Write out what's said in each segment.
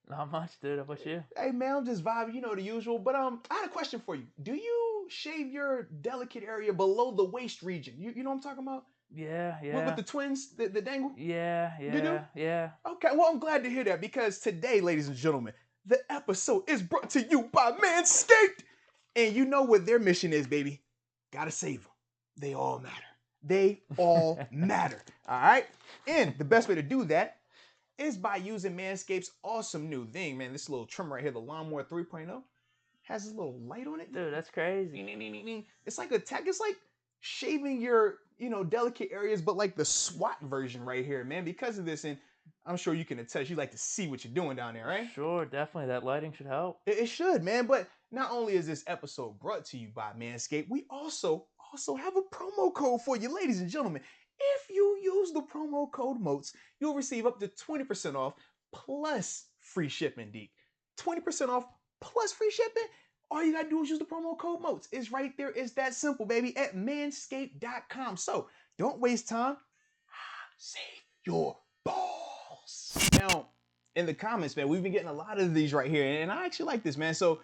Not much, dude. How about you? Hey man, I'm just vibing, you know the usual. But I had a question for you. Do you shave your delicate area below the waist region? You know what I'm talking about? Yeah, With yeah, the twins, the dangle? yeah, You do? yeah, yeah. Okay, well I'm glad to hear that because today, ladies and gentlemen, the episode is brought to you by Manscaped. And you know what their mission is, baby. Gotta save them. They all matter. They all matter. All right? And the best way to do that is by using Manscaped's awesome new thing, man. This little trimmer right here, the Lawnmower 3.0, has this little light on it. Dude, that's crazy. It's like a tech. It's like shaving your, delicate areas, but like the SWAT version right here, man. Because of this, and I'm sure you can attest, you like to see what you're doing down there, right? Sure, definitely. That lighting should help. It should, man. But not only is this episode brought to you by Manscaped, we also have a promo code for you, ladies and gentlemen. If you use the promo code MOATS, you'll receive up to 20% off plus free shipping, Deke. 20% off plus free shipping? All you gotta do is use the promo code MOATS. It's right there. It's that simple, baby, at manscaped.com. So don't waste time. Save your balls. Now, in the comments, man, we've been getting a lot of these right here, and I actually like this, man. So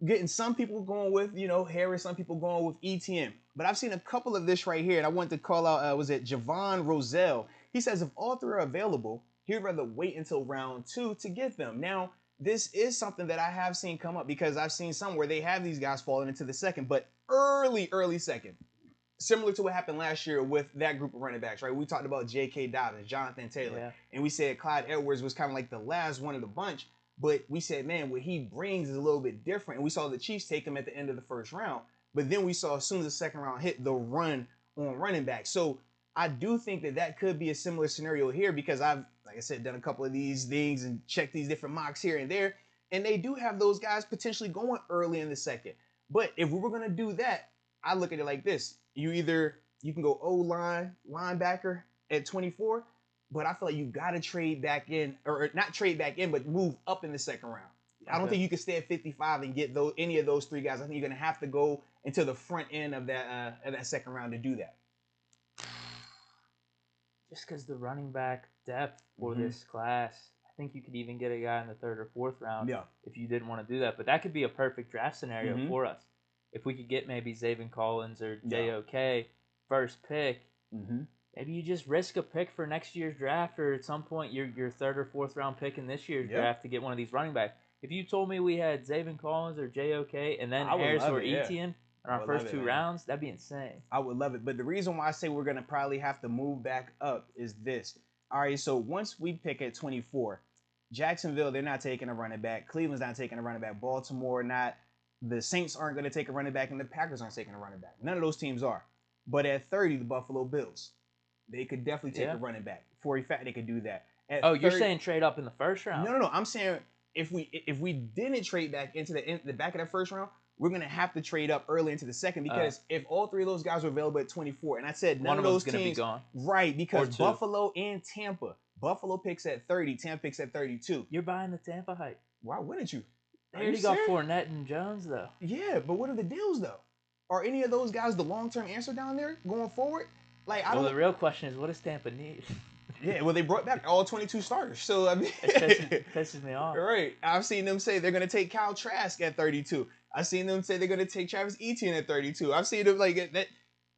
getting some people going with, Harris, some people going with ETN. But I've seen a couple of this right here, and I wanted to call out, was it Javon Roselle? He says if all three are available, he'd rather wait until round 2 to get them. Now, this is something that I have seen come up because I've seen some where they have these guys falling into the second, but early second. Similar to what happened last year with that group of running backs, right? We talked about J.K. Dobbins, Jonathan Taylor, Yeah. and we said Clyde Edwards was kind of like the last one of the bunch. But we said, man, what he brings is a little bit different. And we saw the Chiefs take him at the end of the first round. But then we saw as soon as the second round hit, the run on running back. So I do think that that could be a similar scenario here because I've, like I said, done a couple of these things and checked these different mocks here and there. And they do have those guys potentially going early in the second. But if we were going to do that, I look at it like this. You can go O-line, linebacker at 24, but I feel like you got to trade back in, or not trade back in, but move up in the second round. I don't think you can stay at 55 and get any of those three guys. I think you're going to have to go into the front end of that second round to do that. Just because the running back depth for this class, I think you could even get a guy in the third or fourth round if you didn't want to do that. But that could be a perfect draft scenario for us. If we could get maybe Zaven Collins or JOK first pick, maybe you just risk a pick for next year's draft or at some point your third or fourth round pick in this year's draft to get one of these running backs. If you told me we had Zaven Collins or JOK and then Harris or Etienne in our first two rounds, that'd be insane. I would love it. But the reason why I say we're going to probably have to move back up is this. All right, so once we pick at 24, Jacksonville, they're not taking a running back. Cleveland's not taking a running back. Baltimore, not. The Saints aren't going to take a running back, and the Packers aren't taking a running back. None of those teams are. But at 30, the Buffalo Bills, they could definitely take a running back. For a fact, they could do that. At 30, you're saying trade up in the first round? No. I'm saying if we didn't trade back into the back of that first round, we're going to have to trade up early into the second because if all three of those guys were available at 24, and I said none of those teams, be gone. Right, because Buffalo and Tampa. Buffalo picks at 30, Tampa picks at 32. You're buying the Tampa hype. Why wouldn't you? They already got Fournette and Jones, though. Yeah, but what are the deals, though? Are any of those guys the long-term answer down there going forward? Like, I don't. Well, the real question is, what does Tampa need? Yeah, well, they brought back all 22 starters, so I mean, it pisses me off. Right, I've seen them say they're going to take Kyle Trask at 32. I've seen them say they're going to take Travis Etienne at 32. I've seen them like that.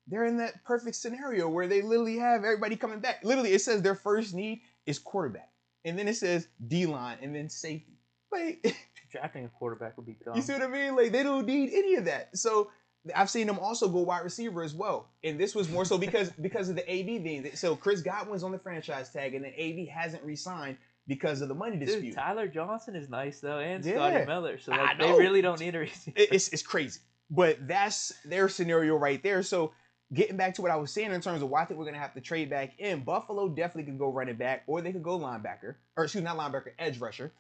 They're in that perfect scenario where they literally have everybody coming back. Literally, it says their first need is quarterback, and then it says D-line, and then safety. Like, drafting a quarterback would be dumb. You see what I mean? Like, they don't need any of that. So I've seen them also go wide receiver as well. And this was more so because of the AB thing. So Chris Godwin's on the franchise tag, and then AB hasn't re-signed because of the money dispute. Dude, Tyler Johnson is nice, though, and Scotty Miller. So like, they really don't need a receiver. It's crazy. But that's their scenario right there. So getting back to what I was saying in terms of why I think we're going to have to trade back in, Buffalo definitely could go running back, or they could go linebacker. Or excuse me, not linebacker, edge rusher.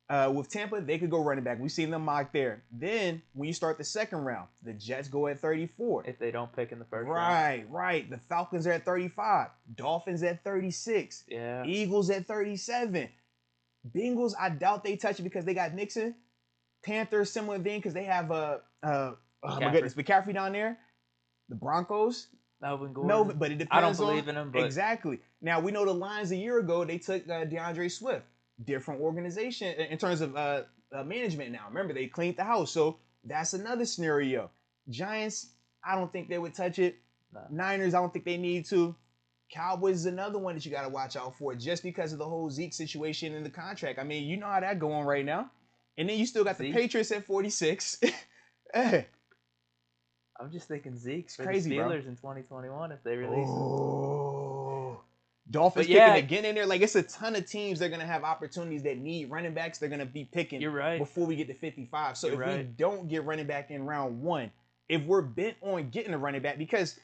With Tampa, they could go running back. We've seen them mock there. Then, when you start the second round, the Jets go at 34. If they don't pick in the first round. Right. The Falcons are at 35. Dolphins at 36. Yeah. Eagles at 37. Bengals, I doubt they touch it because they got Nixon. Panthers, similar thing because they have McCaffrey down there. The Broncos. Melvin Gordon. No, but it depends I don't believe in him. But... Exactly. Now, we know the Lions a year ago, they took DeAndre Swift. different organization in terms of management now. Remember, they cleaned the house, so that's another scenario. Giants, I don't think they would touch it. No. Niners, I don't think they need to. Cowboys is another one that you got to watch out for just because of the whole Zeke situation in the contract. I mean, you know how that going right now. And then you still got the Patriots at 46. Hey. I'm just thinking Zeke's for crazy, the Steelers, bro. In 2021 if they release him. Dolphins picking again in there. Like, it's a ton of teams that are going to have opportunities that need running backs. They're going to be picking before we get to 55. So we don't get running back in round 1, if we're bent on getting a running back, because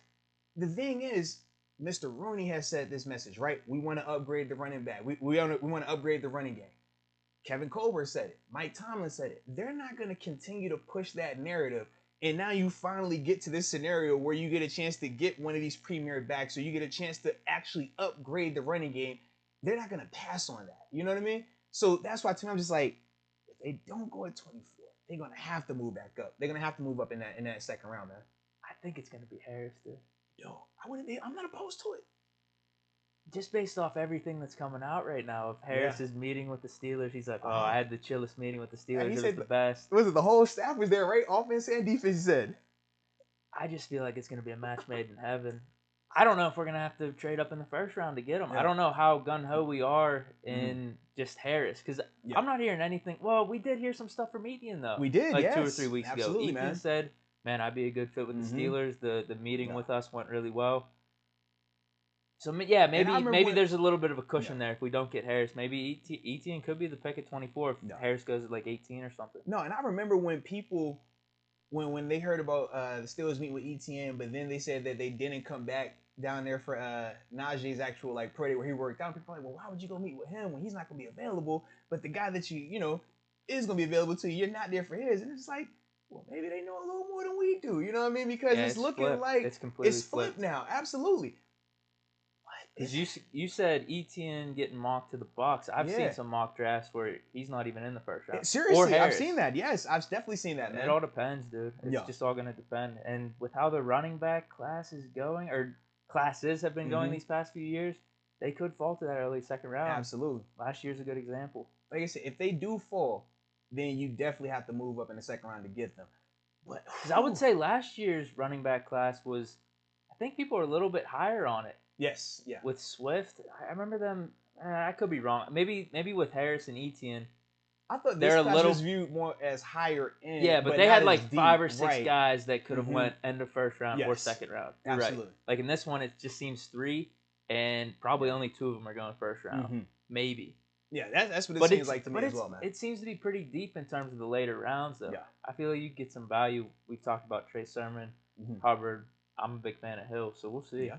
the thing is, Mr. Rooney has said this message, right? We want to upgrade the running back. We want to upgrade the running game. Kevin Colbert said it. Mike Tomlin said it. They're not going to continue to push that narrative. And now you finally get to this scenario where you get a chance to get one of these premier backs, or you get a chance to actually upgrade the running game. They're not going to pass on that. You know what I mean? So that's why, to me, I'm just like, if they don't go at 24, they're going to have to move back up. They're going to have to move up in that second round, man. I think it's going to be Harris, dude. Yo, I'm not opposed to it. Just based off everything that's coming out right now, if Harris is meeting with the Steelers, he's like, I had the chillest meeting with the Steelers. It was the best. Was it the whole staff was there, right? Offense and defense, he said. I just feel like it's going to be a match made in heaven. I don't know if we're going to have to trade up in the first round to get him. Yeah. I don't know how gung-ho we are in just Harris, because I'm not hearing anything. Well, we did hear some stuff from Etienne, though. We did, like 2 or 3 weeks ago. Etienne said, man, I'd be a good fit with the Steelers. The meeting with us went really well. So, yeah, maybe there's a little bit of a cushion there if we don't get Harris. Maybe Etienne could be the pick at 24 if Harris goes at like 18 or something. No, and I remember when people, when they heard about the Steelers meeting with Etienne, but then they said that they didn't come back down there for Najee's actual like pro day where he worked out. People were like, well, why would you go meet with him when he's not going to be available? But the guy that you know is going to be available to you, you're not there for his. And it's like, well, maybe they know a little more than we do. You know what I mean? Because it's looking flipped. Like it's flipped now. Absolutely. Because you said Etienne getting mocked to the Bucs. I've seen some mock drafts where he's not even in the first round. Seriously, I've seen that. Yes, I've definitely seen that, man. It all depends, dude. It's just all going to depend. And with how the running back class is going, or classes have been going these past few years, they could fall to that early second round. Absolutely. Last year's a good example. Like I said, if they do fall, then you definitely have to move up in the second round to get them. But because I would say last year's running back class was, I think people are a little bit higher on it. Yes, yeah. With Swift, I remember them. I could be wrong. Maybe with Harris and Etienne, I thought this class was viewed more as higher end. Yeah, but they had like 5 or 6 guys that could have went end of first round or second round. Absolutely. Right. Like in this one, it just seems 3, and probably only 2 of them are going first round. Maybe. Yeah, that's what it seems like to me as well, man. It seems to be pretty deep in terms of the later rounds, though. Yeah. I feel like you get some value. We've talked about Trey Sermon, Hubbard. I'm a big fan of Hill, so we'll see. Yeah.